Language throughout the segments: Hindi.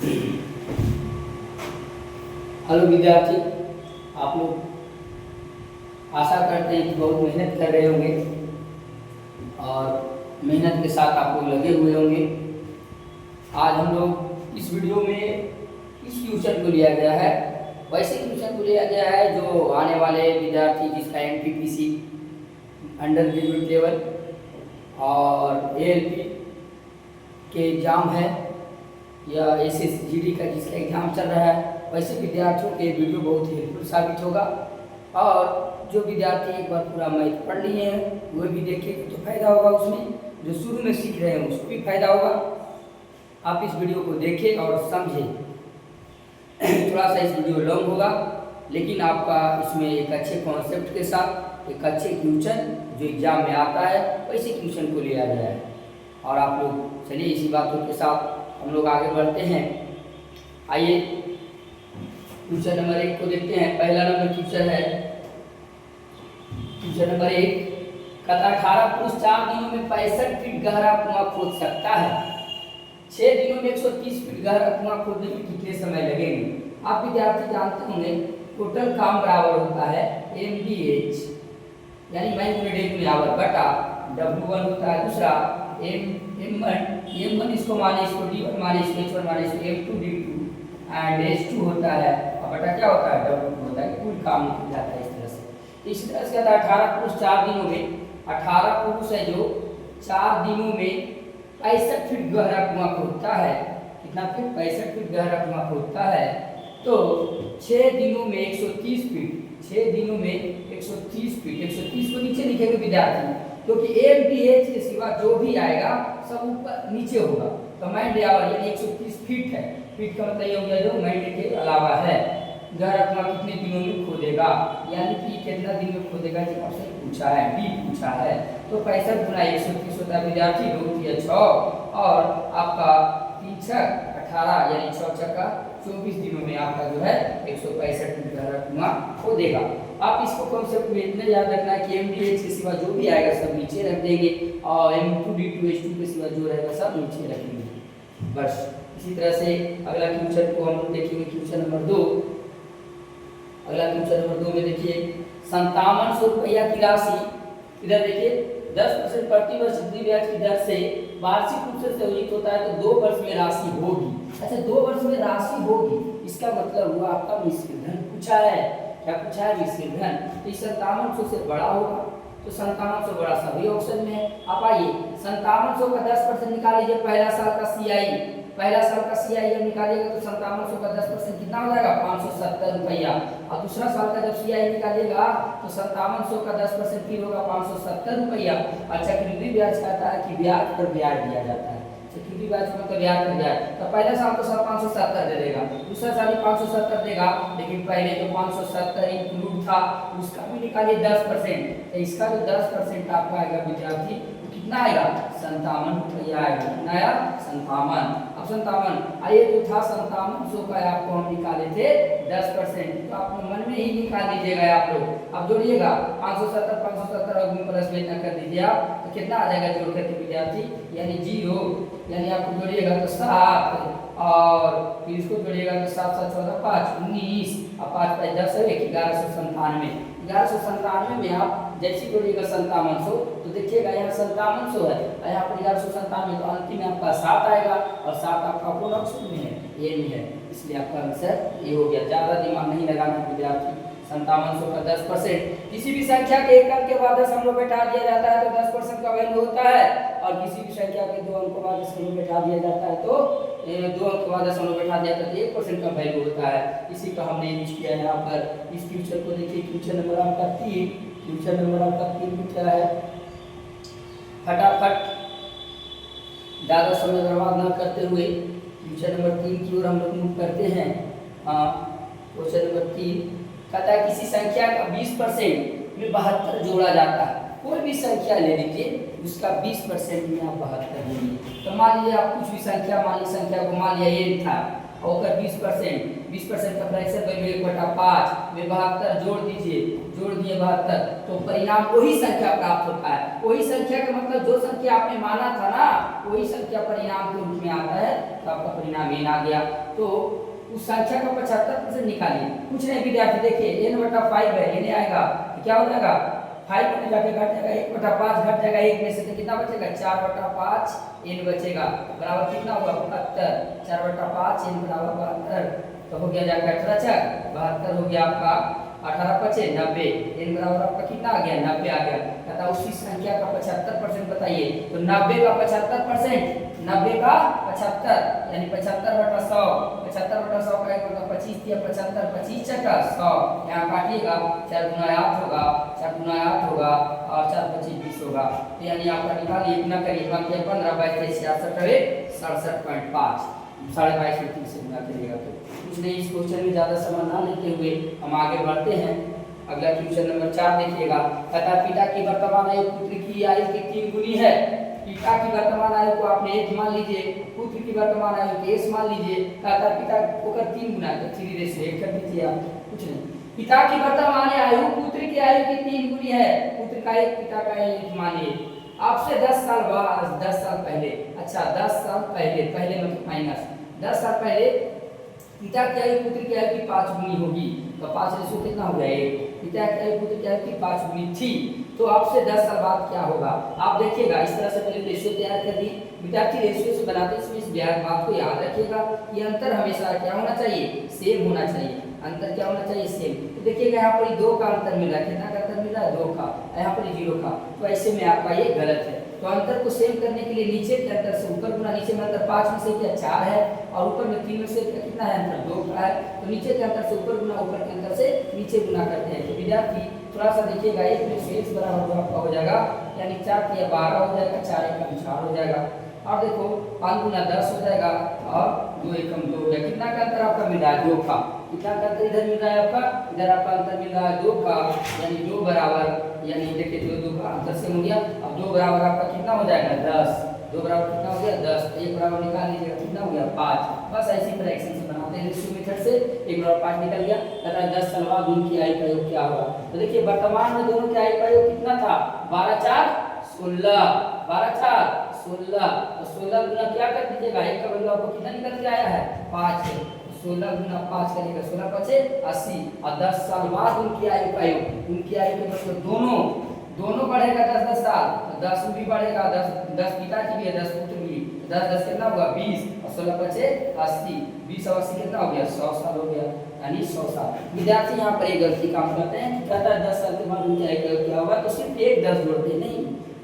हेलो विद्यार्थी, आप लोग आशा करते हैं कि बहुत मेहनत कर रहे होंगे और मेहनत के साथ आप लोग लगे हुए होंगे। आज हम लोग इस वीडियो में इस क्वेश्चन को लिया गया है, वैसे क्वेश्चन को लिया गया है जो आने वाले विद्यार्थी जिसका एनटीपीसी अंडर ग्रेजुएट लेवल और एएलपी के एग्ज़ाम है या एसएसजीडी का जिसका एग्ज़ाम चल रहा है, वैसे विद्यार्थियों के वीडियो बहुत ही हेल्पफुल साबित होगा। और जो विद्यार्थी एक बार पूरा मैथ पढ़ लिए हैं वो भी देखेंगे तो फायदा होगा, उसमें जो शुरू में सीख रहे हैं उसको भी फायदा होगा। आप इस वीडियो को देखें और समझें। थोड़ा सा इस वीडियो लॉन्ग होगा लेकिन आपका इसमें एक अच्छे कॉन्सेप्ट के साथ एक अच्छे क्वेश्चन जो एग्जाम में आता है वैसे क्वेश्चन को लिया गया है। और आप लोग चलिए इसी बातों के साथ हम लोग आगे बढ़ते हैं। आइए क्वेश्चन नंबर 1 को देखते हैं। पहला नंबर क्वेश्चन है, क्वेश्चन नंबर 1 कहता 18 पुरुष 4 दिनों में 65 फीट गहरा कुआं खोद सकता है। 6 दिनों में 130 फीट गहरा कुआं खोदने में कितने समय लगेंगे? आप विद्यार्थी जानते होंगे टोटल काम बराबर होता है MDH यानी मैन गुणे डे गुणे आवर बटा W1 होता है, दूसरा M1 इसको माने इसको D1 माने इसको H1 माने इसको M2 D2 एंड H2 होता है और बटा क्या होता है W2 होता है। कुल काम निकल जाता है इस तरह से। इसी तरह से कहता है 18 पुरुष 4 दिनों में, 18 पुरुष है जो 4 दिनों में 65 फीट गहरा कुआं खोदता है। कितना फीट? 65 फीट गहरा कुआं खोदता है। तो 6 दिनों में 130 फीट, 6 दिनों में 130 फीट, 130 को नीचे लिखेंगे विद्यार्थी क्योंकि MDH के सिवा जो भी आएगा सब ऊपर नीचे होगा। तो मैंड आवर यानी 130 फीट है। फीट का मतलब ये हो गया जो मैंड के अलावा है। गहरा कुआं कितने दिनों में खोदेगा यानी कि कितना दिन में खोदेगा जो आपसे पूछा है, बी पूछा है। तो 65 गुना 130 होता है विद्यार्थी, 2 3 6 और आपका 3 6 18 यानी 6 छक्का 24 दिनों में आपका जो है 165 फीट गहरा कुआं खोदेगा। आप इसको कॉन्सेप्ट में इतना याद रखना है कि MDH के सिवा जो भी आएगा सब नीचे रख देंगे और M2 D2 H2 के सिवा जो रहेगा सब नीचे रखेंगे बस। इसी तरह से अगला क्वेश्चन को हम लोग देखेंगे, क्वेश्चन नंबर 2। अगला क्वेश्चन नंबर 2 में देखिए 5700 रुपया की राशि, इधर देखिए 10% प्रति वर्ष चक्रवृद्धि ब्याज की दर से वार्षिक रूप से संयोजित होता है तो 2 वर्ष में राशि होगी। अच्छा 2 वर्ष में राशि होगी इसका मतलब हुआ आपका मिश्रित धन पूछा है। क्या पूछा है? मिश्रित धन। तो 5700 से बड़ा होगा तो 5700 बड़ा सभी ऑप्शन में है। आप आइए 5700 का 10% निकाल लीजिए। पहला साल का CI, पहला साल का CI जब निकालिएगा तो 5700 का 10% कितना हो जाएगा? 570 रुपया। और दूसरा साल का जब CI निकालिएगा तो 5700 का 10% फिर होगा 570 रुपया। और चक्रवृद्धि ब्याज कहता है कि ब्याज पर ब्याज दिया जाता है। चक्रवृद्धि ब्याज मतलब ब्याज पर ब्याज। तो पहला साल तो सब 570 दे देगा, दूसरा साल भी 570 देगा, लेकिन पहले जो 570 इंक्लूड था उसका भी निकालिए 10%। तो इसका जो 10% आपका आएगा विद्यार्थी कितना आएगा? 57 रुपया आएगा। कितना आया? 57। अब 57 आइए जो था 5700 का आपको हम निकाले थे 10%, तो आप मन में ही निकाल दीजिएगा आप लोग। अब जोड़िएगा 570 और गुण प्लस में कर दीजिए आप, तो कितना आ जाएगा जोड़ करके विद्यार्थी यानी 0 यानी आपको जोड़िएगा तो 7 और फिर इसको जोड़िएगा तो 7 7 14 5 19 और 5 5 10 है 1197। 1197 में आप जैसे जोड़िएगा 5700 तो देखिएगा यहाँ 5700 है, यहाँ पर 1197 तो अंतिम में आपका 7 आएगा और 7 आपका कौन ऑप्शन में है? ए में है, इसलिए आपका आंसर ये हो गया। ज़्यादा दिमाग नहीं लगाना विद्यार्थी। 5700 का 10%, किसी भी संख्या के एक अंक के बाद 10 अंकों बैठा दिया जाता है तो 10% का वैल्यू होता है, और किसी भी संख्या के 2 अंकों बाद 10 अंक बैठा दिया जाता है तो 2 अंक बाद 10 अंक बैठा दिया जाता है 1% का वैल्यू होता है। इसी का हमने यूज किया है यहाँ पर। इस क्वेश्चन को देखिए, क्वेश्चन नंबर आपका 3, क्वेश्चन नंबर आपका 3 में क्या है? फटाफट ज़्यादा समय बर्बाद न करते हुए क्वेश्चन नंबर 3 की ओर हम लोग मूव करते हैं। क्वेश्चन नंबर 3 कहता है किसी संख्या का 20% में 72 जोड़ा जाता है। कोई भी संख्या ले लीजिए उसका 20% में आप 72 लीजिए। तो मान लीजिए आप कुछ भी संख्या, मान लीजिए संख्या को मान लिया n था, और 20% का फ्रैक्शन वैल्यू 1/5 में 72 जोड़ दीजिए, जोड़ दिए 72, तो परिणाम वही संख्या प्राप्त होता है। वही संख्या का मतलब जो संख्या आपने माना था ना, वही संख्या परिणाम के रूप में आता है, तो आपका परिणाम n आ गया। तो उस संख्या का 75% निकालिए। कुछ नहीं विद्यार्थी, देखिए n/5 है, n आएगा तो क्या हो जाएगा 5 में जाके घट जाएगा, 1/5 घट जाएगा 1 में से, तो कितना बचेगा 4/5 n बचेगा, बराबर कितना होगा 72, 4/5 n बराबर 72, तो हो गया जाएगा 72 हो गया आपका 18 5 90, n बराबर आपका कितना आ गया 90 आ गया। कहता उसी संख्या का 75% बताइए, तो 90 का 75%, 90 का 75 यानी 75/100, 75/100 का एक मतलब 25 दिया 75, 25 चक्का 100, यहाँ काटिएगा 4 गुना 8 होगा, 4 गुना 8 होगा और 4 25 20 होगा, तो यानी आपका निकालिए, गुना करिए, 15 22 66 67.5, 22.5 में 3 से गुना करिएगा। तो कुछ नहीं, इस क्वेश्चन में ज़्यादा समय ना लेते हुए हम आगे बढ़ते हैं। अगला क्वेश्चन नंबर 4 देखिएगा। कहता पिता की वर्तमान आयु पुत्र की आयु के 3 गुनी है। पिता की वर्तमान आयु को आपने 1 मान लीजिए, पुत्र की वर्तमान आयु को 1 मान लीजिए। कहता पिता को कर 3 गुना, तो 3 कर दीजिए आप, कुछ नहीं। पिता की वर्तमान आयु पुत्र की आयु की 3 गुनी है। पुत्र का 1, पिता का 1 मानिए। आपसे 10 साल बाद, 10 साल पहले, अच्छा 10 साल पहले, पहले मतलब माइनस 10 साल पहले पिता की आयु पुत्र की आयु की 5 गुनी होगी, तो 5 रेशो कितना हो गया 1। पिता की आयु पुत्र की आयु की 5 गुनी थी, तो आपसे 10 साल बाद क्या होगा आप देखिएगा। इस तरह से पहले रेशियो तैयार कर दी। विद्यार्थी रेशियो से बनाते समय इस बात को याद रखिएगा, ये अंतर हमेशा क्या होना चाहिए, सेम होना चाहिए। अंतर क्या होना चाहिए, सेम। तो देखिएगा यहाँ पर 2 का अंतर मिल रहा है, कितना का अंतर मिल रहा है 2 का, यहाँ पर 0 का, तो ऐसे में आपका ये गलत है। तो अंतर को सेम करने के लिए नीचे के अंतर से ऊपर गुना, नीचे में अंतर 5 में से क्या 4 है और ऊपर में 3 में से कितना है अंतर 2 का है, तो नीचे के अंतर से ऊपर गुना, ऊपर के अंतर से नीचे गुना करते हैं। तो विद्यार्थी थोड़ा सा देखिएगा, 1 में से 1 बराबर आपका हो जाएगा, यानी 4 के 12 हो जाएगा, 4 एकम 4 हो जाएगा। और देखो 5 गुना 10 हो जाएगा और 2 एकम 2 हो जाएगा। कितना का अंतर आपका मिल रहा है 2 का, कितना का अंतर इधर मिल रहा है आपका, इधर आपका अंतर मिल रहा है 2 का, यानी 2 बराबर, यानी देखिए 2 का अंतर से हो गया। अब 2 बराबर आपका कितना हो जाएगा 10, 2 बराबर कितना हो गया 10, 1 बराबर निकाल लीजिएगा, कितना हो गया 5। बस ऐसी फ्रैक्शन से बनाते हैं रेशियो मेथड से, 1 बराबर 5 निकल गया। कहता 10 साल बाद उनकी आयु का योग क्या होगा, तो देखिए वर्तमान में दोनों की आयु का योग कितना था 12 4 16, 12 4 16, तो 16 गुना क्या कर दीजिएगा, एक का वैल्यू आपको कितना निकल के आया है 5 है, 16 गुना 5 करेगा 16 5 80, और 10 साल बाद उनकी आयु का योग, उनकी आयु के मतलब दोनों बढ़ेगा 10 साल, तो 10 भी बढ़ेगा, 10 पिता की भी है 10 पुत्र की, 10 कितना हुआ 20 और 16 5 80, 20 और 80 कितना हो गया 100 साल हो गया, यानी 100 साल। विद्यार्थी यहाँ पर एक गलती काम करते हैं, कहता है 10 साल के बाद उनकी आयु का योग क्या होगा, तो सिर्फ एक 10 जोड़ते नहीं,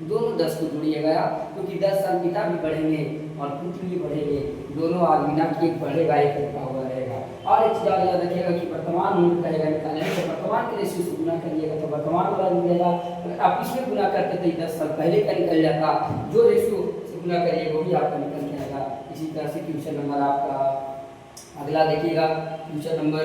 दोनों 10 को जोड़िएगा, क्योंकि 10 साल पिता भी बढ़ेंगे और पुत्र भी बढ़ेंगे, दोनों आदमी ना कि एक बढ़ेगा एक रुका हुआ रहेगा। और एक चीज याद रखिएगा कि वर्तमान मूल्य कहेगा निकालने, तो वर्तमान के रेशियो से गुना करिएगा तो वर्तमान वाला मिलेगा। अगर आप इसमें गुना करते तो 10 साल पहले का निकल जाता, जो रेशियो से गुना करिएगा वही आपका निकल के आएगा। इसी तरह से क्वेश्चन नंबर आपका अगला देखिएगा, क्वेश्चन नंबर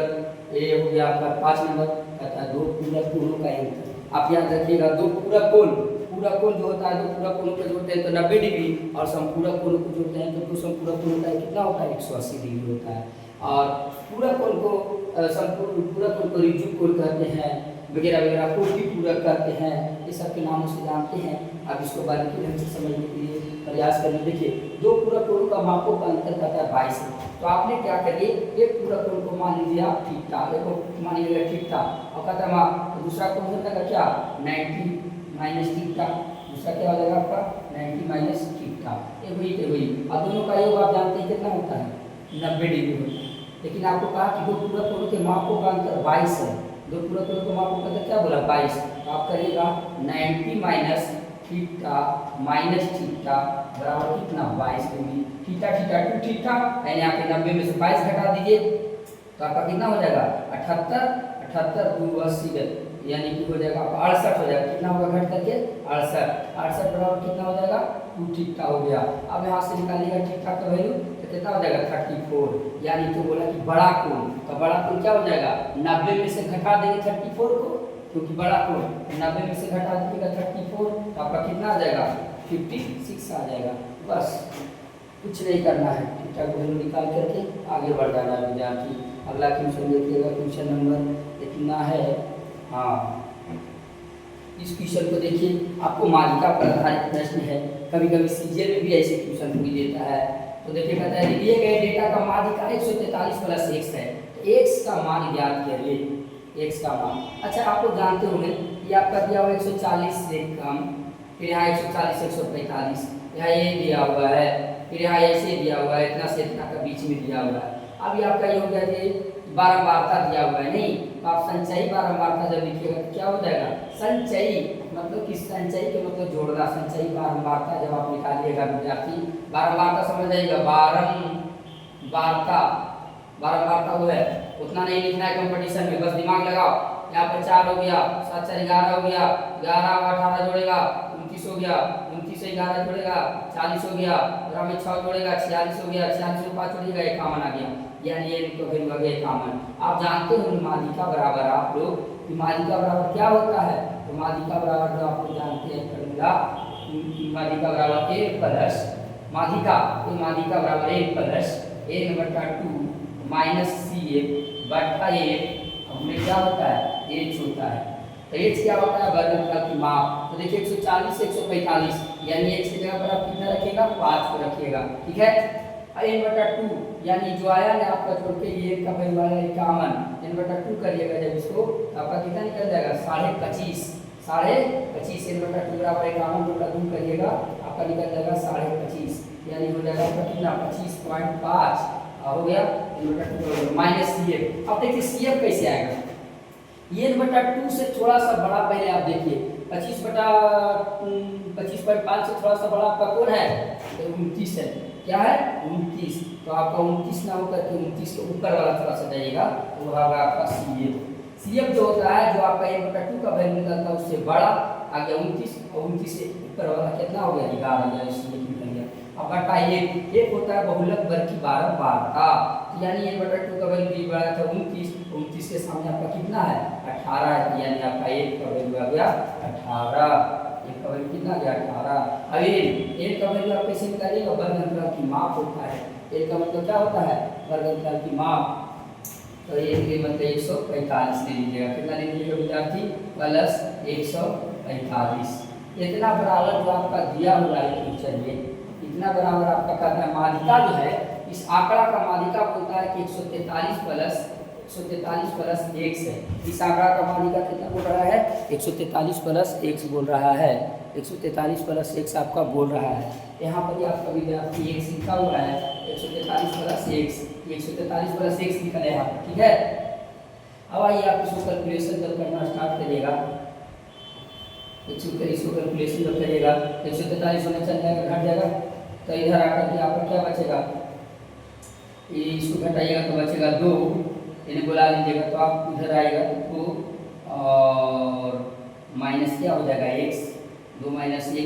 ए हो गया आपका 5 नंबर, कहता है 2 पूरक कोणों का अंतर। आप याद रखिएगा 2 पूरक कोण जो होता है, 2 पूरक कोणों को जोड़ते हैं तो 90 डिग्री, और समपूरक कोणों को जोड़ते हैं तो 2 समपूरक कोण होता है, कितना होता है 180 डिग्री होता है। और पूरक कोण को पूरक कोण को रिजु कोण कहते हैं, वगैरह वगैरह, कोटि पूरक कहते हैं, ये सब के नामों से जानते हैं। अब इसको बारीकी ढंग से समझने के लिए प्रयास करिए। देखिए 2 पूरक कोणों का मापों का अंतर कहता है 22 है, तो आपने क्या करिए, एक पूरक कोण को मान लीजिए आप थीटा, देखो मान लीजिएगा थीटा, और कहता है दूसरा कोण होता है क्या 90 माइनस थीटा, दूसरा क्या हो जाएगा आपका 90 माइनस थीटा, ये वही। और दोनों का योग आप जानते हैं कितना होता है 90 डिग्री होता है। लेकिन आपको कहा कि 2 पूरक कोणों के मापों का अंतर 22 है, 2 पूरक कोणों के मापों का अंतर क्या बोला 22, तो आप करिएगा 90 माइनस थीटा माइनस थीटा बराबर कितना 22 डिग्री, थीटा 2 थीटा, यानी यहाँ पे 90 में से 22 घटा दीजिए तो आपका कितना हो जाएगा 78 2 80, यानी कि हो जाएगा 68 हो जाएगा, कितना होगा घट करके 68 बराबर कितना हो जाएगा 2 थीटा हो गया। अब यहाँ से निकालिएगा थीटा का वैल्यू तो कितना हो जाएगा 34, यानी तो बोला कि बड़ा कोण, तो बड़ा कोण क्या हो जाएगा 90 में से घटा देंगे 34 को, क्योंकि बड़ा कोण 90 में से घटा दीजिएगा 34, तो आपका कितना आ जाएगा 56 आ जाएगा। बस कुछ नहीं करना है। थीटा की वैल्यू निकाल करके आगे बढ़ जाना है विद्यार्थी। अगला क्वेश्चन देखिएगा, क्वेश्चन नंबर कितना है। हाँ, इस क्वेश्चन को देखिए, आपको मालिका पर आधारित प्रश्न है। कभी कभी सीजीएल में भी ऐसे क्वेश्चन भी देता है। तो देखिए कहता है दिए गए डेटा का मालिका 143 प्लस x है, तो x का मान ज्ञात करिए। x का मान, अच्छा आप लोग जानते होंगे ये आपका दिया हुआ 140 से कम, फिर यहाँ 140 145, यहाँ ये दिया हुआ है, फिर यहाँ ऐसे दिया हुआ है, इतना से इतना का बीच में दिया हुआ है। अब ये आपका ये हो गया कि बारंबारता दिया हुआ है, नहीं तो आप संचयी बारंबारता जब लिखिएगा तो क्या हो जाएगा, संचयी मतलब कि संचयी के मतलब जोड़ना, संचयी बारंबारता जब आप निकालिएगा विद्यार्थी, बारंबारता समझ जाइएगा, बारंबारता, बारंबारता वो है, उतना नहीं लिखना है कंपटीशन में, बस दिमाग लगाओ। यहाँ पर 4 हो गया, 7 4 11 हो गया, 11 और 18 जोड़ेगा 29 हो गया, 29 से 11 जोड़ेगा 40 हो गया, और में 6 जोड़ेगा 46 हो गया, 46 में 5 जोड़ेगा 51 आ गया, यानी ये तो फिर हो गया 51। आप जानते हो मालिका बराबर, आप लोग कि मालिका बराबर क्या होता है, तो मालिका बराबर जो आप लोग जानते हैं फॉर्मूला, मालिका बराबर a प्लस मालिका, तो मालिका बराबर a plus n/2 minus CF बटा a, हमने क्या होता है h होता है। तो h क्या होता है, वर्गमूल की माप। तो देखिए 140 से 145, यानी h की जगह पर आप कितना रखिएगा, 5 को रखिएगा, ठीक है। n/2 यानी जो आया ना आपका छोड़ के ये का परिवार 51, n/2 करिएगा जब इसको, आपका कितना निकल जाएगा 25.5, 25.5 n/2 बराबर 51 को 2 करिएगा, आपका निकल जाएगा 25.5, यानी हो जाएगा आपका कितना 25.5 हो गया n/2 माइनस CF। अब देखिए CF कैसे आएगा, ये n/2 से थोड़ा सा बड़ा, पहले आप देखिए 25.5 से थोड़ा सा बड़ा आपका कौन है, 29 है, क्या है 29, तो आपका 29 ना होकर के 29 के ऊपर वाला थोड़ा सा जाइएगा, तो वो होगा आपका CF। CF जो होता है, जो आपका n/2 का वैल्यू निकलता है उससे बड़ा आ गया 29, और 29 से ऊपर वाला कितना हो गया 11, CF निकल गया। अब बटा एक होता है बहुलक वर्ग की बारंबारता, यानी n/2 का वैल्यू बड़ा था 29, 29 के सामने आपका कितना है 18 है, यानी आपका 1 का वैल्यू आ गया 18, 1 का वैल्यू कितना गया 18। अब 1 का वैल्यू आप कैसे निकालिएगा, वर्गमूल की माप होता है, 1 का मतलब क्या होता है वर्गमूल की माप। तो ये मतलब 145 ले लीजिएगा, कितना ले लीजिएगा विद्यार्थी, प्लस 145, इतना बराबर जो आपका दिया हुआ है क्वेश्चन में, इतना बराबर आपका कहता है मालिका जो है, इस आंकड़ा का मालिका बोलता है कि 143 प्लस x है। इस आंकड़ा का मालिका कितना बोल रहा है, 143 प्लस x बोल रहा है, 143 प्लस x आपका बोल रहा है। यहाँ पर आपका विद्यार्थी x लिखा हुआ है, 143 प्लस x, 143 प्लस x लिखा है यहाँ पर, ठीक है। अब आइए आप इसको कैलकुलेशन जब करना स्टार्ट करिएगा, इसको कैलकुलेशन जब करिएगा 143 होने चल जाएगा, घट जाएगा, तो इधर आकर के आपका क्या बचेगा, इसको घटाइएगा तो बचेगा 2, इन्हें बुला लीजिएगा, तो आप इधर आएगा 2 और माइनस क्या हो जाएगा x, 2 माइनस x,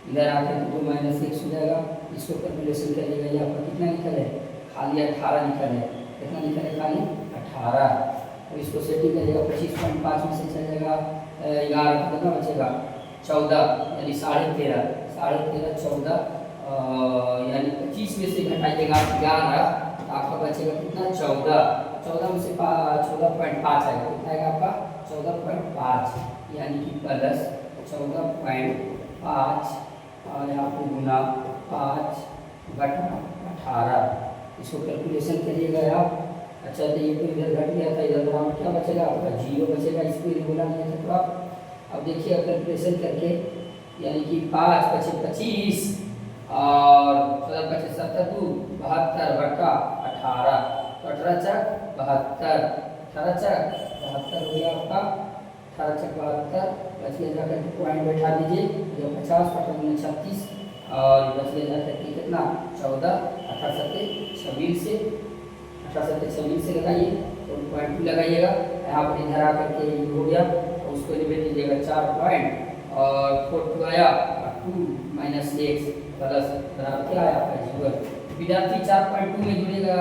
इधर आकर 2 माइनस x हो जाएगा। इसको कैलकुलेशन करिएगा, यहाँ पर कितना निकल है, खाली 18 निकल है, कितना निकल है खाली 18। अब इसको सेटिंग करिएगा, 25.5 में से चल जाएगा 11, कितना बचेगा 14, यानी 13.5, 14, यानी 25 में से घटाइएगा 11, तो आपका बचेगा कितना 14, 14 में से 14.5 आएगा, कितना आएगा आपका 14.5, यानी कि प्लस 14.5 और यहाँ पर गुना 5/18। इसको कैलकुलेशन करिएगा आप। अच्छा तो ये तो इधर घट गया था, इधर वहाँ क्या बचेगा आपका 0 बचेगा, इसको बोला नहीं था। तो आप अब देखिए कैलकुलेशन करके, यानी कि 5 × 25 और 72 72/18, तो 18 × 72, 18 × 72 हो गया आपका, 18 × 72 बच गया जाकर के पॉइंट बैठा दीजिए, जो 50 × 36 और बच गया जाकर के कितना 14, 18 × 26 से 26 से लगाइए, तो पॉइंट लगाइएगा, यहाँ पर इधर आकर के हो गया, तो उसको ले लीजिएगा 4 पॉइंट और 4 आया, 2 माइनस x प्लस बराबर क्या आया आपका 0। विद्यार्थी 4.2 में जुड़ेगा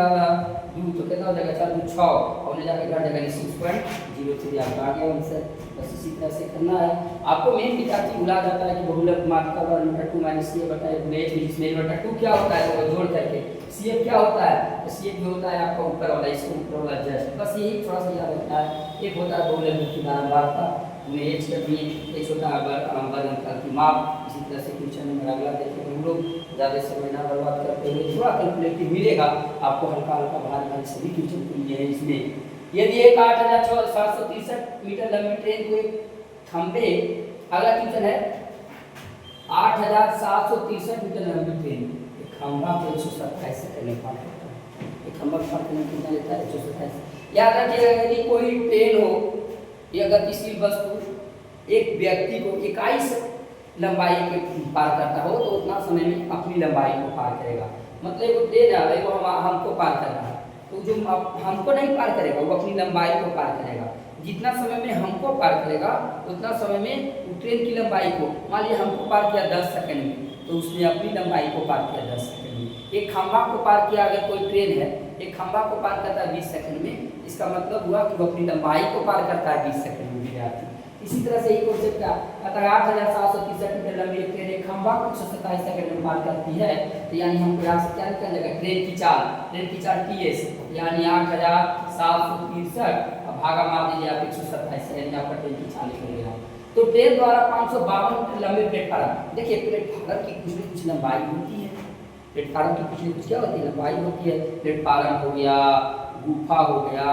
2, तो कितना हो जाएगा 4 × 6 और उन्हें जाकर घट जाएगा 6.03 आपका आ गया आंसर। बस इसी तरह से करना है आपको। मेन विद्यार्थी भुला जाता है कि बहुलक मात्रा का n/2 - a/h, जिसमें n/2 क्या होता है, तो जोड़ करके CF क्या होता है? तो CF जो होता है आपका ऊपर वाला, इसको ऊपर वाला जस्ट, बस यही थोड़ा सा याद रखना है। एक होता है 2 लेवल की बारंबारता, हमने एच कर दी, एच होता है वर्गमूल की माप। इसी तरह से क्वेश्चन नंबर अगला देखेंगे हम लोग, ज़्यादा समय ना बर्बाद करते हुए थोड़ा कैलकुलेटिव मिलेगा आपको, हल्का हल्का भारी भारी सभी क्वेश्चन मिले हैं इसमें। यदि एक 8763 मीटर लंबी ट्रेन को एक खंभे, अगला क्वेश्चन है 8763 मीटर लंबी ट्रेन एक खंभा को 127 सेकंड में पार करता है। एक खंभा पार करने में कितना लेता है? 127। याद रखिएगा यदि कोई ट्रेन हो या गतिशील वस्तु एक व्यक्ति को 21 लंबाई के पार करता हो तो उतना समय में अपनी लंबाई को पार करेगा। मतलब वो ट्रेन है वो हमको पार करना है, तो जो हमको नहीं पार करेगा वो अपनी लंबाई को पार करेगा। जितना समय में हमको पार करेगा उतना समय में ट्रेन की लंबाई को, मान लीजिए हमको पार किया 10 सेकंड में, तो उसने अपनी लंबाई को पार किया 10 सेकंड में। एक खंभा को पार किया, अगर कोई ट्रेन है एक खंभा को पार करता है 20 सेकंड में, इसका मतलब हुआ कि वो अपनी लंबाई को पार करता है 20 सेकंड में विद्यार्थी। इसी तरह से एक कॉन्सेप्ट का अगर 8763 मीटर लंबी एक ट्रेन एक खंभा को 127 सेकंड में पार करती है, तो यानी हमको यहाँ से क्या निकल जाएगा? ट्रेन की चाल TS यानी 8763 भागा मार दीजिए आप 127 से, यानी आपका ट्रेन की चाल निकल गया। तो ट्रेन द्वारा 552 मीटर लंबे प्लेटफार्म, देखिए प्लेटफार्म की कुछ न कुछ लंबाई होती है, प्लेटफार्म की कुछ न कुछ क्या होती है? लंबाई होती है। प्लेटफार्म हो गया, गुफा हो गया,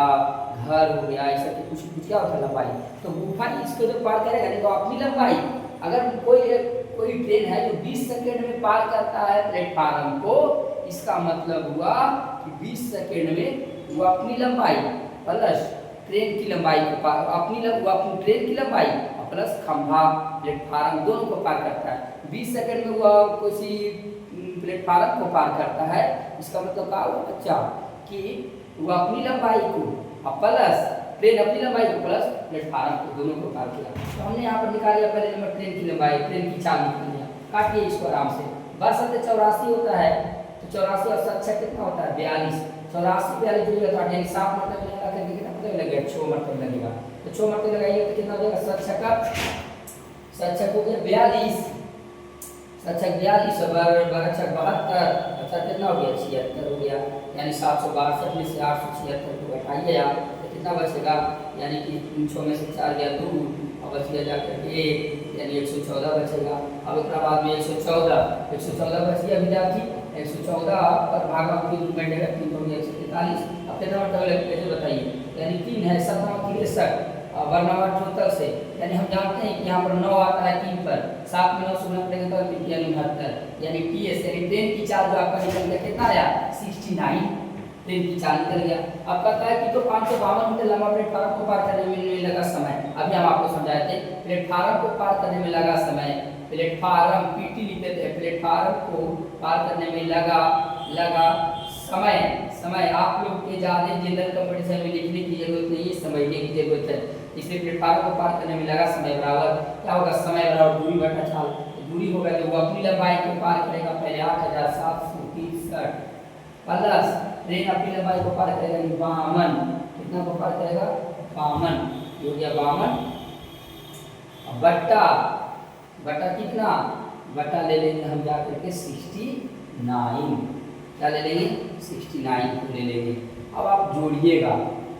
घर हो गया, ऐसा कि कुछ कुछ क्या होता है? लंबाई। तो गुफा इसको जो पार करेगा नहीं तो अपनी लंबाई, अगर कोई ट्रेन है जो 20 सेकंड में पार करता है प्लेटफार्म को, इसका मतलब हुआ कि 20 सेकंड में वो अपनी लंबाई प्लस ट्रेन की लंबाई को पार, अपनी ट्रेन की लंबाई प्लस खंभा प्लेटफार्म दोनों को पार करता है। 20 सेकंड में वो किसी प्लेटफार्म को पार करता है, इसका मतलब क्या हुआ बच्चा कि वो अपनी लंबाई को प्लस ट्रेन अपनी लंबाई को प्लस प्लेटफार्म को दोनों को पार किया। तो हमने यहाँ पर निकाल लिया पहले नंबर ट्रेन की लंबाई, ट्रेन की चाल निकाल लिया, काटिए इसको आराम से। 82 होता है, तो 84 और 7 कितना होता है? 42। 84 42 जो होता है 7 मतलब लगा करके कितना मतलब लगेगा? 6 मतलब लगेगा। तो 6 मतलब लगाइए तो कितना हो जाएगा? 7 छक्का हो गया 42, 7 छक्का 42 और 12 छक्का 72, अच्छा कितना हो गया? 76 हो गया। यानी 762 में से 876 को घटाइए आप तो कितना बचेगा? यानी कि 6 में से 4 गया 2 और बच गया जाकर 1, यानी 114 बचेगा। अब एक बाद में 114 बच गया विद्यार्थी, 114 पर भागा 3 घंटे 3 हो गया 143। अब कितना मतलब कैसे बताइए? यानी 3 है 7 63 वर्णमाला टोटल से, यानी हम जानते हैं कि यहाँ पर 9 आता है 3 पर, 7 में 9 से गुणा करेंगे तो यानी 69, यानी TS यानी ट्रेन की चाल जो आपका निकल गया कितना आया? 69 ट्रेन की चाल निकल गया। अब कहता है कि तो 552 मीटर लंबा प्लेटफार्म को पार करने में लगा समय, अभी हम आपको समझाए थे प्लेटफार्म को पार करने में लगा समय, प्लेटफार्म PT लिखते थे, प्लेटफार्म को पार करने में लगा समय आप लोग के ज़्यादा जनरल कंपटीशन में लिखने की जरूरत नहीं है, समझने की जरूरत है। इसलिए प्लेटफार्म को पार करने में लगा समय बराबर क्या होगा? समय बराबर दूरी बटा चाल। दूरी होगा जो वो अपनी लंबाई को पार करेगा पहले 8763 प्लस ट्रेन अपनी लंबाई को पार करेगा 52, कितना को पार करेगा? 52 हो गया 52 बटा कितना? बटा ले लेंगे हम जा करके 69, क्या ले लेंगे? 69 को ले लेंगे। अब आप जोड़िएगा,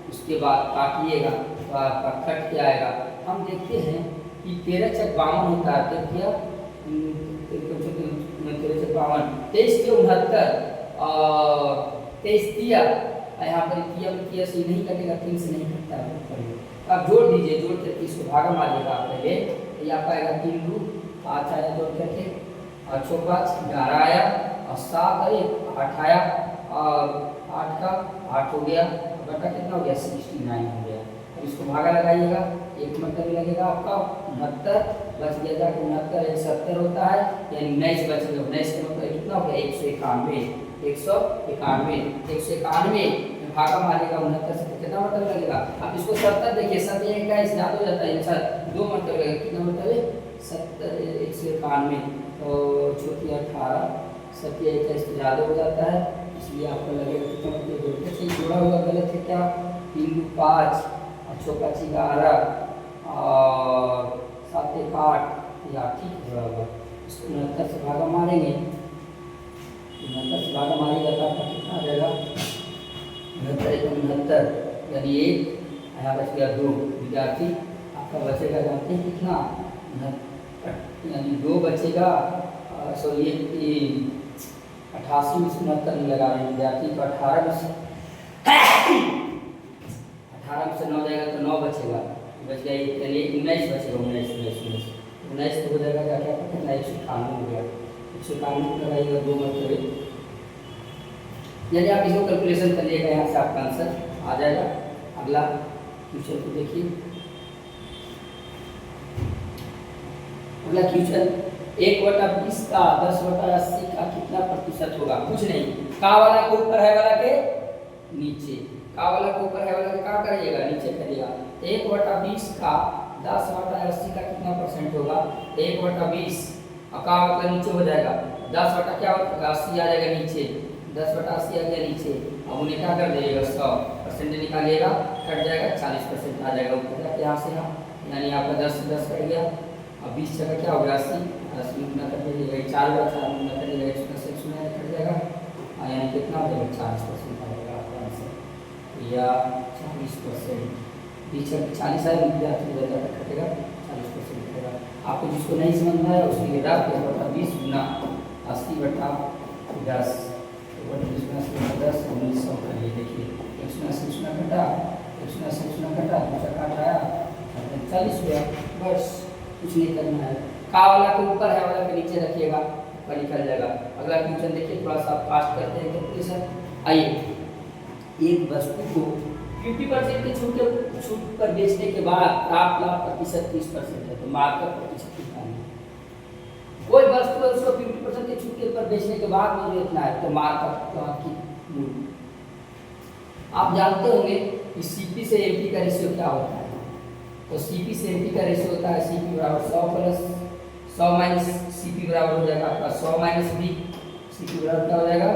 उसके बाद काटिएगा तो आपका कट क्या आएगा? हम देखते हैं कि 13 छक 52 होता है, देखिए 13 छक 52, 23 के 69 और 23 दिया, यहाँ पर किया से नहीं कटेगा, 3 से नहीं कटता है। आप जोड़ दीजिए, जोड़ करके इसको भागा मारिएगा आप पहले, तो यहाँ पर आएगा 3 2 5 आया जोड़ करके, और 6 5 11 आया और 7 1 8 आया और 8 का 8 हो गया, बटा कितना हो गया? 69 हो गया। अब इसको भागा लगाइएगा, एक मतलब लगेगा आपका 69 बच गया, जाकर 69 170 होता है, यानी 19 बच गया। 19 का मतलब कितना हो गया? 191 भागा मारेगा 69 से कितना मतलब लगेगा? अब इसको 70 देखिए, 7 1 का ज्यादा हो जाता है, अच्छा 2 मतलब लगेगा, कितना मतलब है? 70 191 तो छोटी 18 7 1 का इससे ज़्यादा हो जाता है, इसलिए आपको लगेगा कितना मतलब जोड़ा हुआ गलत है क्या? 3 2 5 और 6 5 11 और 7 1 8 या ठीक है जोड़ा हुआ। इसको 69 से भागा मारेंगे, 69 से भागा मारेगा तो 69 यानी 1, यहाँ बच गया 2 विद्यार्थी आपका बचेगा, जानते हैं कितना, यानी 2 बचेगा। सॉरी ये 88 में 69 में लगा रहे हैं विद्यार्थी, तो 18 में से 9 जाएगा तो 9 बचेगा, बच गया 19 बचेगा, 19 तो हो जाएगा क्या क्या पता 191 हो गया, 191 लगाइएगा 2 मतलब, यानी आप इसको कैलकुलेशन करिएगा, यहाँ से आपका आंसर आ जाएगा। अगला क्वेश्चन को देखिए, अगला क्वेश्चन 1/20 का 10/80 का कितना प्रतिशत होगा? कुछ नहीं, का वाला को ऊपर है वाला के नीचे, का वाला को ऊपर है वाला के क्या करिएगा, नीचे करिएगा। 1/20 का 10/80 का कितना परसेंट होगा? 1/20 और का मतलब नीचे हो जाएगा 10 बटा क्या होगा, 80 आ जाएगा नीचे, 10/80 आ गया नीचे। अब उन्हें क्या कर देगा, 100% निकालिएगा, कट जाएगा 40% आ जाएगा ऊपर जाके यहाँ से यहाँ, यानी आपका 10 से 10 कट गया। अब 20 जगह क्या होगा 80, 80 गुना कर दीजिएगा, 4 गुना कर दीजिएगा, 110 में कट जाएगा, यानी कितना हो जाएगा 40% आ जाएगा आपका आंसर, या 40%। 20 40 आए विद्यार्थी कटेगा 40% कटेगा। आपको जिसको नहीं समझ में आया उसके लिए रख 20 गुना 80/10, 10 1900 करिए। देखिए 180 कटा, 180 कटा, दूसरा काट आया 40 हुआ, बस कुछ नहीं करना है। का वाला को ऊपर है वाला के नीचे रखिएगा, ऊपर निकल जाएगा। अगला क्वेश्चन देखिए, थोड़ा सा फास्ट करते हैं कैलकुलेशन। आइए, एक वस्तु को 50% की छूट पर बेचने के बाद प्राप्त लाभ प्रतिशत 30% है, तो मार्कअप प्रतिशत कितना है? कोई वस्तु है उसको 50% की छूट के पर बेचने के बाद मुझे इतना है, तो मार्कअप की मूल्य आप जानते होंगे कि सीपी से एमपी का रेशियो क्या होता है। तो सीपी से एमपी का रेशियो होता है सीपी बराबर 100 प्लस 100 माइनस सीपी बराबर हो जाएगा आपका 100 माइनस बी, सीपी बराबर क्या हो जाएगा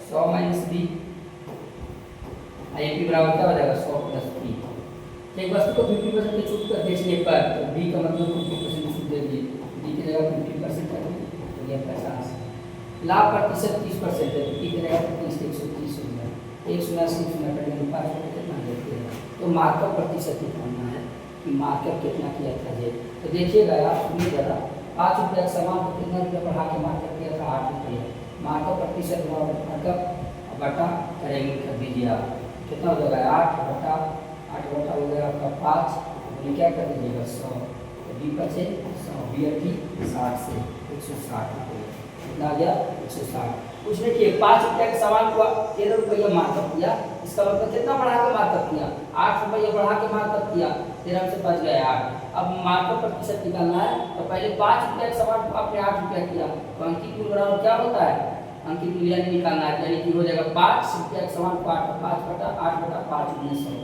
100 माइनस बी, एमपी बराबर क्या हो जाएगा 100 प्लस बी। एक वस्तु को 50% की छूट पर बेचने पर, तो बी का मतलब 50% छूट दे दी, बी की जगह 50% कर दी, तो यह 50। लाभ प्रतिशत 30% है, तो बी की जगह 30 130 हो जाएगा, 180 करने पर 5 कितना देते हैं, तो मार्कअप प्रतिशत निकालना है कि मार्कअप कितना किया था ये। तो देखिएगा आप, सुनिए जरा, 5 रुपये का सामान को कितना रुपये बढ़ा के मार्कअप किया था 8 रुपये, मार्कअप प्रतिशत मार्कअप बटा करेंगे कर दीजिए आप, कितना हो जाएगा 8 बटा हो गया आपका 5, उन्हें क्या कर दीजिएगा 100, तो बी बचे 100, बी 60 से 160 रुपये, कितना आ गया 160। कुछ नहीं किए, 5 रुपये के सामान को 13 रुपये मार्कअप किया, इसका मतलब कितना बढ़ा के मार्कअप किया 8 रुपये बढ़ा के मार्कअप किया, 13 से बच गया 8। अब मार्कअप प्रतिशत निकालना है, तो पहले 5 रुपये के सामान को आपने 8 रुपया किया, तो अंकित मूल्य बराबर क्या होता है, अंकित मूल्य निकालना है, यानी कि हो जाएगा 5 रुपये के सामान को 5 बटा 5 1900।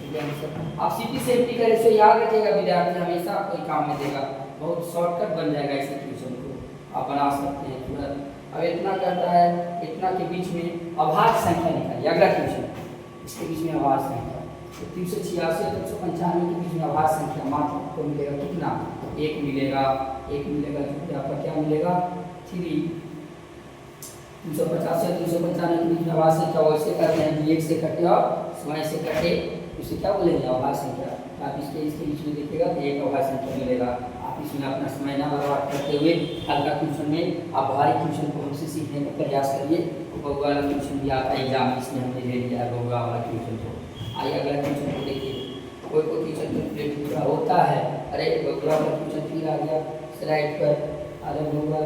आप सीपी से एमपी का रेशियो याद रखिएगा विद्यार्थी, हमेशा कोई काम में देगा, बहुत शॉर्टकट बन जाएगा इस क्वेश्चन को आप बना सकते हैं तुरंत। अब इतना करता है, इतना के बीच में अभाज्य संख्या निकालिए। अगला क्वेश्चन, इसके बीच में अभाज्य संख्या, तो 386 और 395 के बीच में अभाज्य संख्या मात्र को मिलेगा कितना, 1 मिलेगा, 1 मिलेगा, तो आपका क्या मिलेगा 3। 350 और 395 के बीच में अभाज्य संख्या वैसे करते हैं कि 1 से कटे और समय से कटे, उसे क्या बोलेंगे अभाज्य संख्या। आप इसके बीच में देखिएगा तो एक अभाज्य संख्या मिलेगा। आप इसमें अपना समय ना बर्बाद करते हुए हल्का क्वेश्चन में आप भारी क्वेश्चन को हमसे सीखने का प्रयास करिए। बउआ वाला क्वेश्चन भी आता है एग्जाम, इसमें हमने ले लिया है बउआ वाला क्वेश्चन को। आइए अगला क्वेश्चन को देखिए, कोई क्वेश्चन कंप्लीट पूरा होता है, अरे बउआ वाला क्वेश्चन फिर आ गया स्लाइड पर, अरे बउआ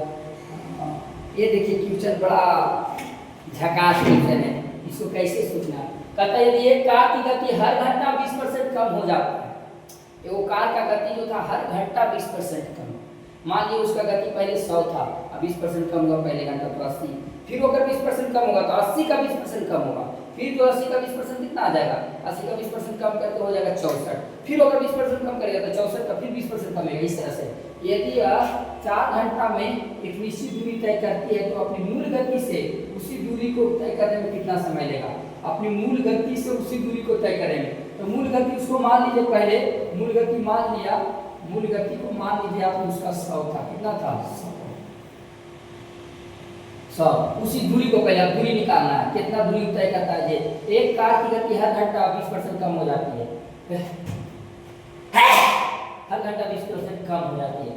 ये देखिए क्वेश्चन बड़ा झकास क्वेश्चन है, इसको कैसे सोचना। कहता है यदि एक कार की गति हर घंटा 20% कम हो जाता है, वो कार का गति जो था हर घंटा 20% कम, मान लीजिए उसका गति पहले 100 था, अब 20% कम हुआ पहले घंटा तो 80, फिर अगर 20% कम होगा तो 80 का 20% कम होगा, फिर जो 80 का 20% कितना आ जाएगा, 80 का 20% कम करके हो जाएगा 64, फिर अगर 20% कम करेगा तो 64 का फिर 20% कम होगा। इस तरह से यदि 4 घंटा में एक निश्चित दूरी तय करती है, तो अपनी मूल गति से उसी दूरी को तय करने में कितना समय लेगा, अपनी मूल गति से उसी दूरी को तय करेंगे। तो मूल गति उसको मान लीजिए, पहले मूल गति मान लिया, मूल गति को मान लीजिए आप उसका 100 था, कितना था 100, 100। उसी दूरी को पहले आप दूरी निकालना है, कितना दूरी तय करता है ये। एक कार की गति हर घंटा 20% कम हो जाती है, हर घंटा 20% कम हो जाती है।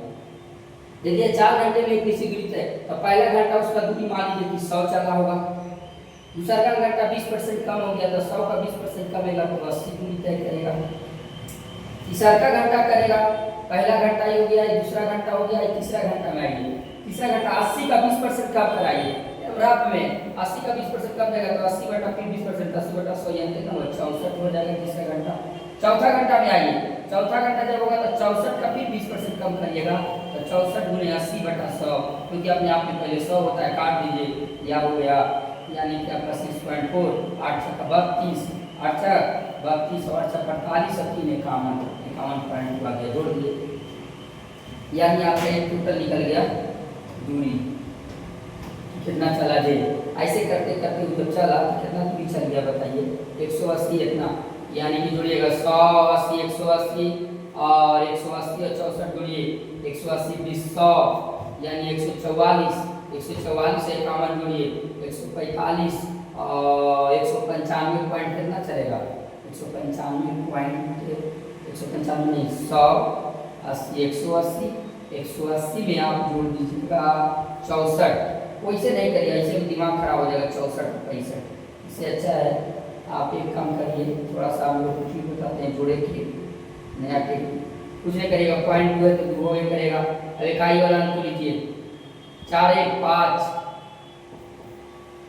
यदि 4 घंटे में किसी दूरी तय, तो पहला घंटा उसका दूरी मान लीजिए कि 100 चला होगा, दूसरा का घंटा 20% कम हो गया तो 100 का 20% कमेगा तो 80 दूरी तय करेगा। तीसरा का घंटा करेगा, पहला घंटा ही हो गया, दूसरा घंटा हो गया, तीसरा घंटा में आइए, तीसरा घंटा 80 का 20% कम कराइए, रात में 80 का 20% कम देगा तो 80 बटा फिर 20%, 80 बटा 100 यानी कितना होगा 64 हो जाएगा तीसरा घंटा। चौथा घंटा में आइए, चौथा घंटा जब होगा तो 64 का फिर 20% कम करिएगा तो 64 गुने 80 बटा 100, क्योंकि अपने आप में पहले 100 होता है, काट दीजिए, या हो गया यानी कि आपका 6.4, 8 छक्का 32, 8 छक्का 32 और 8 छक्का 48 और 3 51 पॉइंट आ गया, जोड़ दिए, यानी आपका एक टोटल निकल गया दूरी कितना चला जे। ऐसे करते करते जब चला तो कितना दूरी चल गया बताइए, 180 इतना, यानी कि जोड़िएगा 180 180 और 180 और 64 जोड़िए, 180 20 100 यानी 144, 144 से 51 जोड़िए 145 और 195 पॉइंट कितना चलेगा, 195 पॉइंट 195 नहीं 100 80 180 180 में आप जोड़ दीजिएगा 64। वैसे नहीं करिए, ऐसे में दिमाग खराब हो जाएगा, 64 65। इससे अच्छा है आप एक काम करिए, थोड़ा सा हम लोग ठीक बताते हैं, जोड़े के नया के कुछ नहीं करिएगा, पॉइंट हुए तो वो ही करेगा। अब इकाई वाला अंक लीजिए, 4 1 5,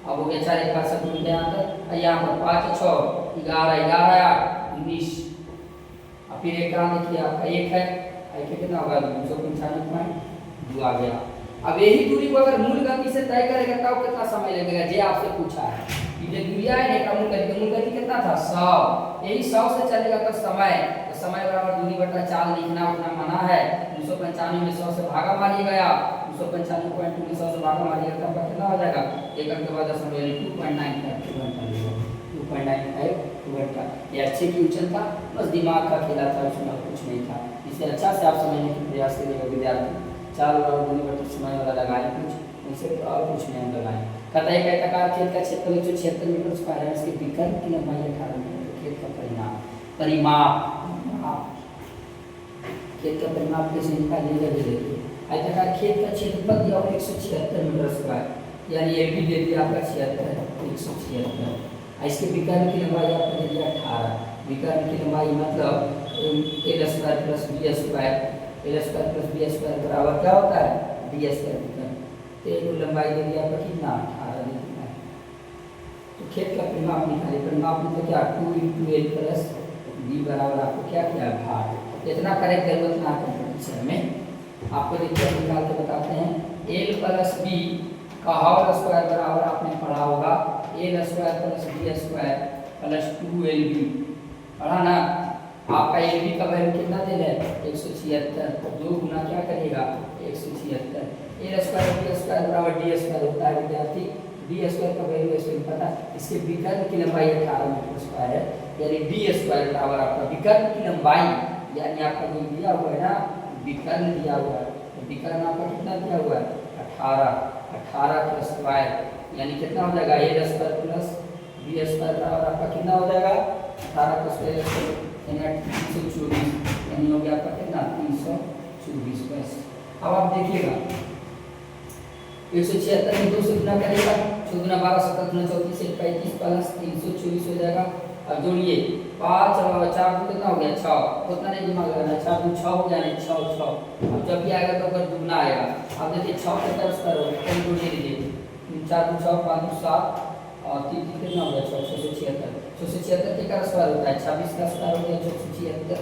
अब हो गया 4 1 5 सब जुड़ गया यहाँ तक, यहाँ पर 5 6 11 11 8 19, और फिर एक कहाँ देखिए आपका 1 है, कितना होगा 295 पॉइंट 2 आ गया। अब यही दूरी को अगर मूल गति से तय करेगा तब कितना समय लगेगा, जे आपसे पूछा है, ये दूरिया है ना, मूल गति कितना था 100, यही 100 से चलेगा तो समय, तो समय बराबर दूरी बटा 4 लिखना उतना मना है। 295 में 100 से भागा मारिएगा, 295 पॉइंट में 100 से भागा मारिएगा तब कितना हो जाएगा, एक अंक के बाद 2.95 घंटा। ये अच्छे क्वेश्चन था, बस दिमाग का खेला था, उसमें कुछ नहीं था। इसे अच्छा से आप समझने का प्रयास करिएगा विद्यार्थी। 4 और दूरी बटे समय वाला लगाए कुछ, उनसे और कुछ नहीं लगाए। कहता है एक आयताकार खेत का क्षेत्रफल 176 मीटर स्क्वायर है, इसके विकर्ण की लंबाई 18 मीटर। खेत का परिमाप कैसे निकालिएगा, देखिए आयताकार खेत का क्षेत्रफल दिया हुआ 176 मीटर स्क्वायर, यानी ये भी दे दिया आपका 76 176, इसके विकर्ण की लंबाई आपको दे दिया 18। विकर्ण की लंबाई मतलब a square plus b square, a square plus b square बराबर क्या होता है d स्क्वायर विकर्ण। तो एक लंबाई दे दिया आपका कितना 18 दे दिया है। तो खेत का परिमाप निकालिए, परिमाप में तो क्या 2 × l प्लस b बराबर आपको क्या किया भाग, इतना करेक्ट जरूरत ना कंपटीशन में। आपको देखिए निकाल के बताते हैं, l प्लस b का होल स्क्वायर बराबर आपने पढ़ा होगा a square plus b square plus 2lb, पढ़ा ना। आपका lb का वैल्यू कितना दे रहा है 176, 2 गुना क्या करेगा 176, a स्क्वायर b स्क्वायर बराबर d स्क्वायर होता है विद्यार्थी। d स्क्वायर का वैल्यू इसको पता, इसके विकर्ण की लंबाई 18 मीटर स्क्वायर है, यानी d स्क्वायर बराबर आपका विकर्ण की लंबाई, यानी आपका जो दिया हुआ है ना विकर्ण दिया हुआ है, तो विकर्ण आपका कितना दिया हुआ है 18 का स्क्वायर, यानी कितना हो जाएगा a square plus b square बराबर आपका कितना हो जाएगा 18 का स्क्वायर यानी 324, यानी हो गया आपका कितना 324 बस। अब आप देखिएगा 176 में 2 से गुना करेगा, 2 गुना 12 7 गुना 34 से 35 प्लस 324 हो जाएगा। अब जोड़िए 5 और 4 तो कितना हो गया 6, उतना नहीं दिमाग लगाना, 4 2 6 हो गया नहीं 6 6। अब जब भी आएगा तो अगर दुगना आएगा। अब देखिए 6 के तरफ करो, कम जोड़िए लीजिए 4 2 6 5 2 7 और 3 3 कितना हो गया 676, 676 के का स्क्वायर होता है 26 का स्क्वायर हो गया 676,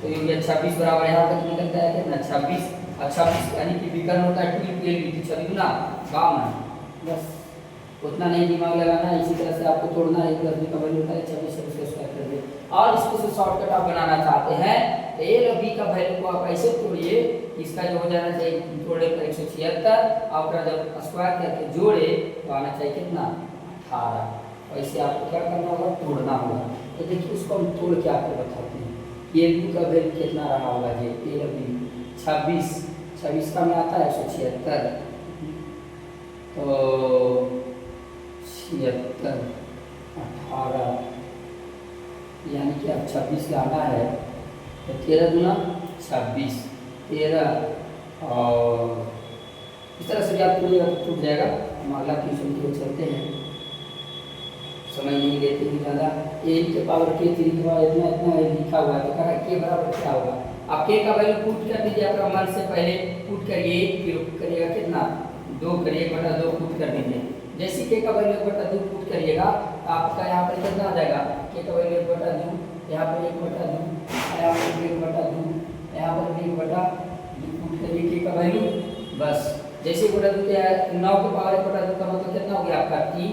तो ये 26 बराबर यहाँ तक निकलता है कितना 26, और 26 यानी कि विकर्ण होता है 2 × l 26 गुना 52, बस उतना नहीं दिमाग लगाना। इसी तरह से आपको तोड़ना है, का वैल्यू होता है 26 से स्क्वायर कर दिए। और इसको से शॉर्टकट आप बनाना चाहते हैं तो a और b का वैल्यू को आप ऐसे तोड़िए, इसका जो हो जाना चाहिए तोड़े पर 176 और जब स्क्वायर करके जोड़े तो आना चाहिए कितना 18। ऐसे आपको क्या करना होगा तोड़ना होगा। तो देखिए उसको हम तोड़ के आपको बताते हैं, a b का वैल्यू कितना रहा होगा जी a और b 26 का में आता है 176, तो 76, 18, यानी कि अब 26 लाना है तो 13 दूना 26, 13 और इस तरह से भी आप पूरी टूट जाएगा। हम अगला क्वेश्चन की ओर चलते हैं, समय नहीं लेते हैं ज़्यादा। ए के पावर के 3 के पावर इतना इतना लिखा हुआ है तो कहा के बराबर क्या होगा। आप के का वैल्यू पुट कर दीजिए अपना मन से, पहले पुट करिए, फिर करिएगा कितना 2 करिए बटा 2 पुट कर दीजिए। जैसे के का वैल्यू बटा 2 पुट करिएगा तो आपका यहाँ पर कितना आ जाएगा, के का वैल्यू बटा 2, यहाँ पर 1 बटा 2, यहाँ पर 1 बटा 2, यहाँ पर 1 बटा 2 पुट करिए के का वैल्यू। बस जैसे बटा 2 क्या है 9 के पावर 1 बटा 2 का मतलब कितना हो गया आपका 3,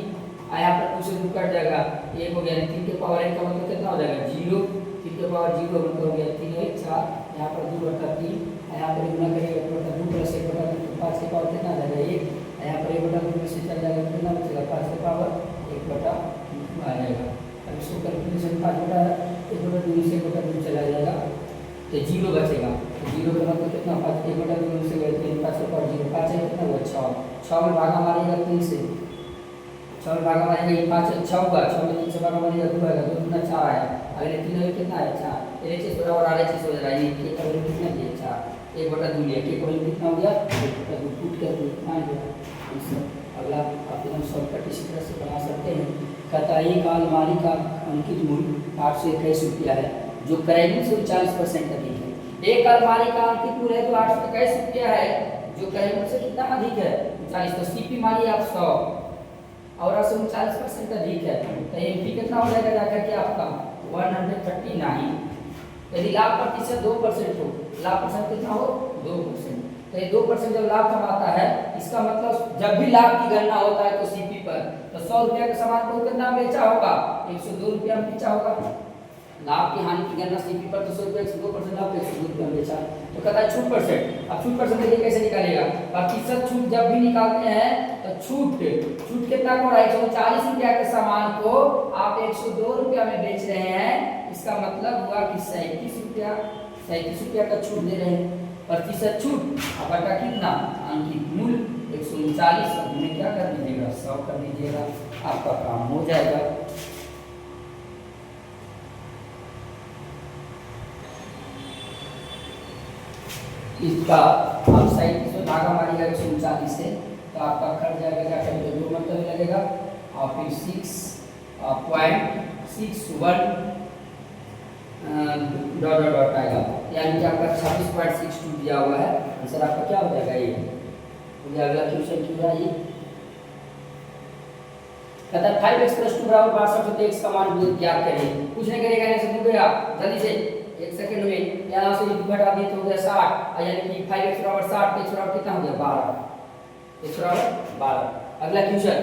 यहाँ पर 2 से 2 कट जाएगा 1 हो गया। 3 के पावर 1 का मतलब कितना हो जाएगा 0, 3 के पावर 0 मतलब हो गया 3 1 4, यहाँ पर 2 बटा 3, यहाँ पर गुना करेगा 1 बटा 2 प्लस 1 बटा 2 5 के पावर कितना आ जाएगा 1, यहाँ पर 1 बटा 2 में से चल जाएगा कितना बचेगा 5 के पावर 1 बटा 2 आ जाएगा। अब इसको कैलकुलेशन 5 बटा 1 बटा 2 से 1 बटा 2 चला जाएगा तो 0 बचेगा। तो 0 का मतलब कितना 5 1 बटा 2 से 5 के पावर 0, 5 है कितना हुआ 6, 6 में भागा मारेगा 3 से, 6 में भागा मारेगा ये 5 6 हुआ, 6 में 3 से भागा मारेगा 2 आएगा, 2 दूना 4 आया, अगले 3 में कितना आया 4, LHS बराबर RHS हो जाएगा। ये के का वैल्यू कितना दिया 4, 1 बटा 2 लिया, के का वैल्यू कितना हो गया 1 बटा 2 पुट करके कितना आ गया। अगला आप एकदम शॉर्टकट इसी तरह से बना सकते हैं। कहता है एक अलमारी का अंकित मूल्य 821 रुपया है जो क्रय मूल्य से 40% अधिक है। एक अलमारी का अंकित मूल्य है जो 821 रुपया है जो क्रय मूल्य से कितना अधिक है 40, तो सीपी मानिए आप 100 और 40% अधिक है तो एमपी कितना हो जाएगा जाकर के आपका 139। यदि लाभ प्रतिशत 2% हो, लाभ प्रतिशत कितना हो 2%, तो ये 2% जब लाभ कमाता है इसका मतलब जब भी लाभ की गणना होता है तो सीपी पर तो 100 रुपया के सामान को कितना बेचा होगा 102 रुपया में बेचा होगा। लाभ की हानि की गणना सीपी पर तो 100 रुपया 102% लाभ 102 रुपया में बेचा, तो कहता है छूट परसेंट। अब छूट परसेंट देखिए कैसे निकालेगा, प्रतिशत छूट जब भी निकालते हैं तो छूट कितना को 140 रुपया के सामान को आप 102 रुपया में बेच रहे हैं, इसका मतलब हुआ कि 37 रुपया का छूट दे रहे हैं। प्रतिशत छूट अब बटा कितना अंकित मूल्य 139, अब में क्या कर दीजिएगा 100 कर दीजिएगा, आपका काम हो जाएगा। इसका आप 37 में भागा मारिएगा 139 से तो आपका खर्च जाएगा जाकर के 2 मतलब लगेगा और फिर 6.61 डॉट डॉट डॉट आएगा, यानी कि आपका 26.62 दिया हुआ है। आंसर आपका क्या हो जाएगा ये। तो अगला क्वेश्चन क्यों है ये, कहता है 5x + 2 बराबर 62 होते x का मान ज्ञात करिए। कुछ नहीं करेगा ऐसे डूबेगा जल्दी से 1 सेकंड में, यहाँ से घटा दिए तो हो गया 60, यानी कि 5x बराबर 60, x बराबर कितना हो गया 12, x बराबर 12। अगला क्वेश्चन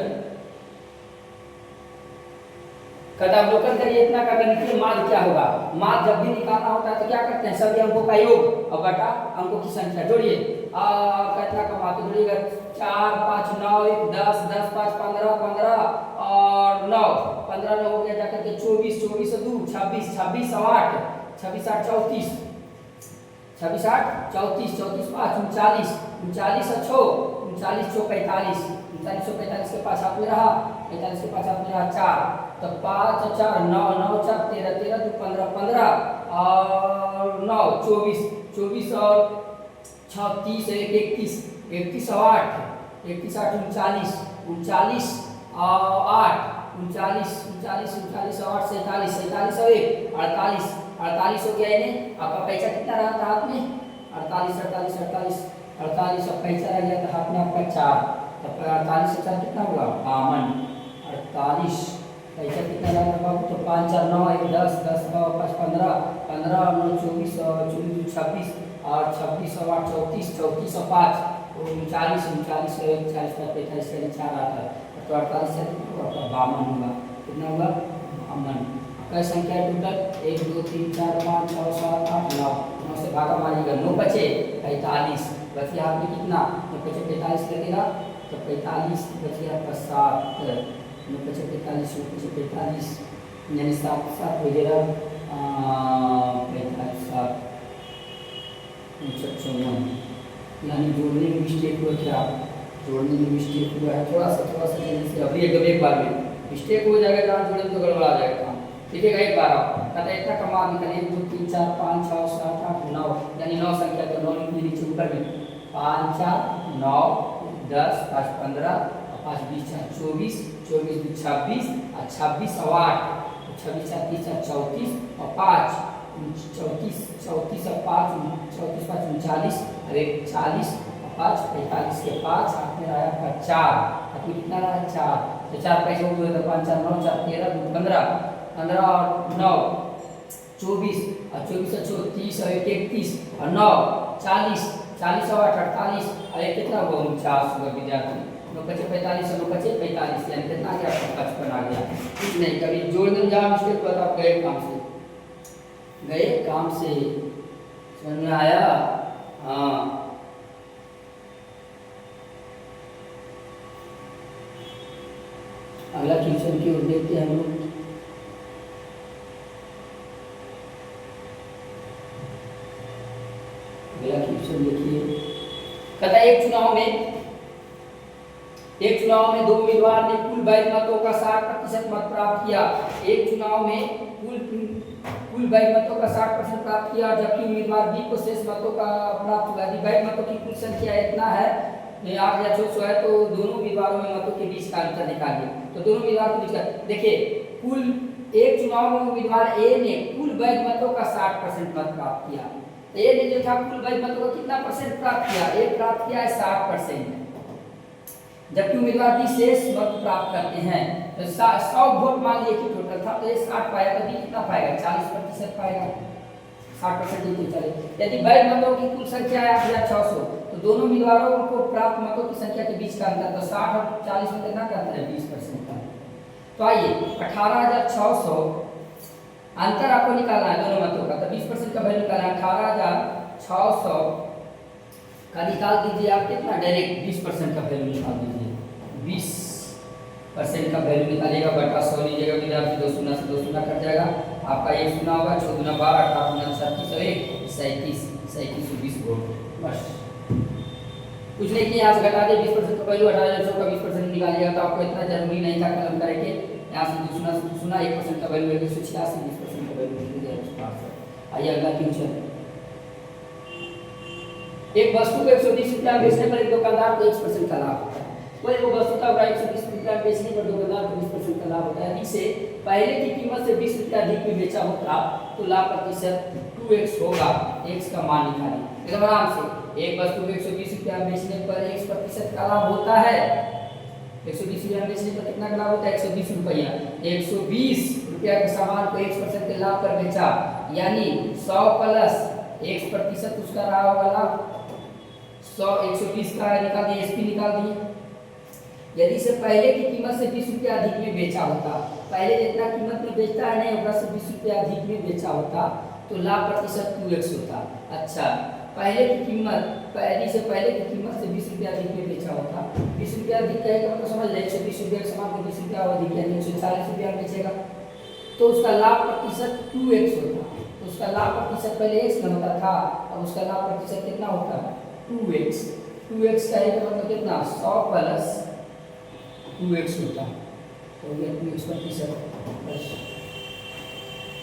कहता है अवलोकन करिए इतना का गणितीय मान क्या होगा। मान जब भी निकालना होता है तो क्या करते हैं सभी अंकों का योग और बटा अंकों की संख्या जोड़िए, कितना का मान तो जोड़िएगा 4 5 9 1 10 10 5 15 15 और 9 15 9 हो गया जाकर के 24 24 2 26 26 8 26 8 34 26 8 34 34 5 39 39 6 39 6 45 39 6 45 के पास हाथ में रहा 45 के पास हाथ में रहा 4 तो 5 4 9 9 4 13 13 2 15 15 और 9 24 24 और 36 31 31 और 8 31 8 39 39 और 8 39 39 39 और 8 47 47 और 1 48 48 हो गया इन्हें। आपका पैसा कितना रहा था हाथ में 48 48 48 48 और पैसा रह गया था हाथ में आपका 4, तो 48 से 4 कितना हुआ 52 48 पैसा कितना रहा बाबू तो 5 4 9 1 10 10 9 5 15 15 9 24 और 24 26 और 26 और 8 34 34 और 5 39 39 और 40 45 से 4 आता है तो 48 से 52 होगा, कितना होगा 52। आपका संख्या टोटल 1 2 3 4 5 6 7 8 9 9 से भागा मारिएगा 9 बचे 45 बचे आपने कितना 9 बचे 45 लगेगा तो 45 बचे आपका 7 9 बचे 45 9 बचे 45 यानी 7 7 हो जाएगा 45 7 54 यानी जोड़ने में मिस्टेक हुआ क्या जोड़ने में मिस्टेक हुआ है थोड़ा सा जल्दी से, अभी एक बार में मिस्टेक हो जाएगा, जहाँ जोड़ने में तो गड़बड़ा जाएगा काम। देखिएगा एक बार आप कहते हैं इतना कमा निकले 1 2 3 4 5 6 7 8 9, यानी 9 संख्या तो 9 लिखिए नीचे ऊपर में 5 4 9 10 5 15 5 20 4 24 24 2 26 और 26 और 8 26 4 30 34 और 5 34 34 और 5 34 5 39 और 1 40 और 5 45 के 5 हाथ में आया आपका 4, हाथ में कितना रहा 4, तो 4 पैसे हो गए तो 5 4 9 4 13 2 15 15 और 9 24 और 24 और 30 और 1 31 और 9 40 40 और 8 48 और 1 कितना हुआ 49 हुआ विद्यार्थी, 9 बचे 45 और 9 बचे 45, यानी कितना आ गया 55 आ गया। कुछ नहीं, कभी जोड़ने में जहाँ मिस्टेक हुआ तो आप गए काम से समझ में आया। हाँ अगला क्वेश्चन की ओर देखते हैं हम लोग। अगला क्वेश्चन देखिए, कहता है एक चुनाव में 2 उम्मीदवार ने कुल 22 मतों का 60% मत प्राप्त किया। एक चुनाव में कुल 22 मतों का 60% प्राप्त किया, जबकि उम्मीदवार बी को शेष मतों का प्राप्त हुआ। यदि 22 मतों की कुल संख्या इतना है 8 या 600 है, तो दोनों उम्मीदवारों में मतों के बीच का अंतर निकालिए। तो दोनों उम्मीदवार के बीच का देखिए, कुल एक चुनाव में उम्मीदवार ए ने कुल 22 मतों का 60% मत प्राप्त किया। ए ने जो था कुल 22 मतों का कितना परसेंट प्राप्त किया, ए प्राप्त किया है 60%, जबकि उम्मीदवार बी शेष मत प्राप्त करते हैं। तो 100 वोट मान लिए कि टोटल था, तो ये 60 पाएगा, तो बी कितना पाएगा 40% पाएगा, 60% ही तो चले। यदि 22 मतों की कुल संख्या है 8600, तो दोनों उम्मीदवारों को प्राप्त मतों की संख्या के बीच का अंतर, तो 60 और 40 में कितना का अंतर है 20% का। तो आइए 18600 अंतर आपको निकालना है दोनों मतों का, तो 20% का वैल्यू निकालना है। 18600 का निकाल दीजिए आप कितना, डायरेक्ट 20% का वैल्यू निकाल दीजिए, 20% का वैल्यू निकालिएगा, बटा 100 लीजिएगा विद्यार्थी, 2 शून्य से 2 शून्य कट जाएगा, आपका 1 शून्य होगा, 14 दूना 12 18 दूना 37 और 1 37 3720 वोल्ट। बस कुछ नहीं कि यहाँ से घटा दे 20% का वैल्यू, 18600 का 20% निकालिएगा, तो आपको इतना जरूरी नहीं था कलम करेंगे, यहाँ से 2 शून्य 1% का वैल्यू 186, 20% का वैल्यू निकल जाएगा 500। आइए अगला क्वेश्चन, एक वस्तु को 120 रुपया बेचने पर एक दुकानदार को 1% का लाभ होता है। कोई वो वस्तु का 120 रुपया बेचने पर दुकानदार को 20% का लाभ होता है। इसे पहले की कीमत से 20 रुपया अधिक में बेचा होता तो लाभ प्रतिशत 2x होगा। x का मान निकालिए एकदम आराम से। एक वस्तु को 120 रुपया बेचने पर 1% का लाभ होता है। 120 रुपया बेचने पर कितना का लाभ होता है 120 रुपया। 120 रुपया के सामान को 1% के लाभ पर बेचा, यानी 100 प्लस 1% उसका रहा होगा लाभ। 120 का निकाल दिए, एसपी निकाल दिए। यदि इसे पहले की कीमत से 20 रुपया अधिक में बेचा होता, पहले जितना कीमत में बेचता है नहीं होगा से 20 रुपया अधिक में बेचा होता तो लाभ प्रतिशत 2x होता। अच्छा, पहले की कीमत से 20 रुपया अधिक में बेचा होता, 20 रुपया अधिक कहेगा तो समझ ले 120 रुपया के सामान को 20 रुपया अधिक यानी 140 रुपया बेचेगा तो उसका लाभ प्रतिशत 2x होता। तो उसका लाभ प्रतिशत पहले x में होता था, अब उसका लाभ प्रतिशत कितना होता है 2x। 2x का मतलब कितना 100 प्लस 2x होता तो ये 2x प्रतिशत।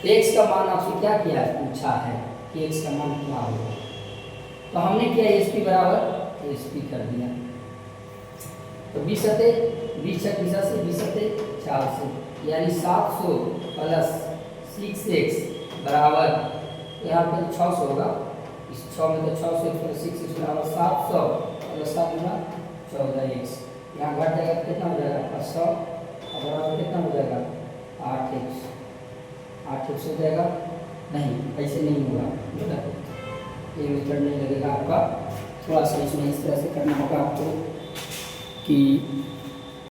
x का मान आपसे क्या किया है, पूछा है कि x का मान क्या होगा, तो हमने किया sp बराबर sp कर दिया। तो 20 से 4 से यानी 700 प्लस 6x बराबर यहाँ पे 600 होगा, इस 6 में तो 600 प्लस 6x बराबर 700 प्लस 7 गुना 14x। यहाँ घट जाएगा तो कितना हो जाएगा 100 और बराबर कितना हो जाएगा 8x। 8x हो जाएगा, नहीं ऐसे नहीं होगा, ये मेथड नहीं लगेगा आपका, थोड़ा सा इसमें इस तरह से करना होगा आपको कि